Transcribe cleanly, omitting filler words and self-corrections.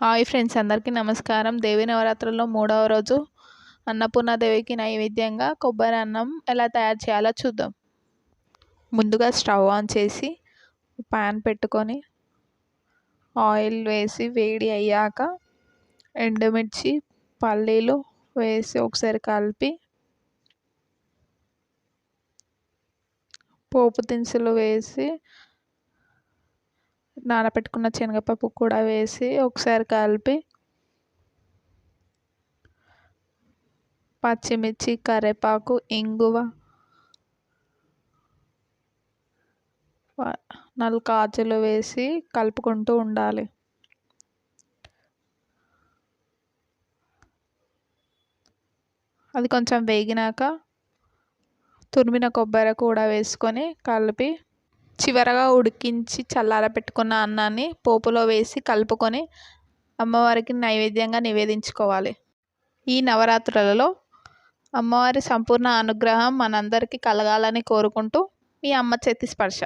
Hi friends, అందరికీ నమస్కారం. దేవి నవరాత్రుల్లో మూడవ రోజు అన్నపూర్ణాదేవికి నైవేద్యంగా కొబ్బరి అన్నం ఎలా తయారు చేయాలో చూద్దాం. ముందుగా స్టవ్ ఆన్ చేసి ప్యాన్ పెట్టుకొని ఆయిల్ వేసి వేడి అయ్యాక ఎండుమిర్చి, పల్లీలు వేసి ఒకసారి కలిపి పోపు దినుసులు వేసి నానబెట్టుకున్న శనగపప్పు కూడా వేసి ఒకసారి కలిపి పచ్చిమిర్చి, కరివేపాకు, ఇంగువ, 4 కాజులు వేసి కలుపుకుంటూ ఉండాలి. అది కొంచెం వేగినాక తురిమిన కొబ్బరి కూడా వేసుకొని కలిపి చివరగా ఉడికించి చల్లారబెట్టుకున్న అన్నాన్ని పోపులో వేసి కలుపుకొని అమ్మవారికి నైవేద్యంగా నివేదించుకోవాలి. ఈ నవరాత్రులలో అమ్మవారి సంపూర్ణ అనుగ్రహం మనందరికీ కలగాలని కోరుకుంటూ మీ అమ్మ చేతి స్పర్శ.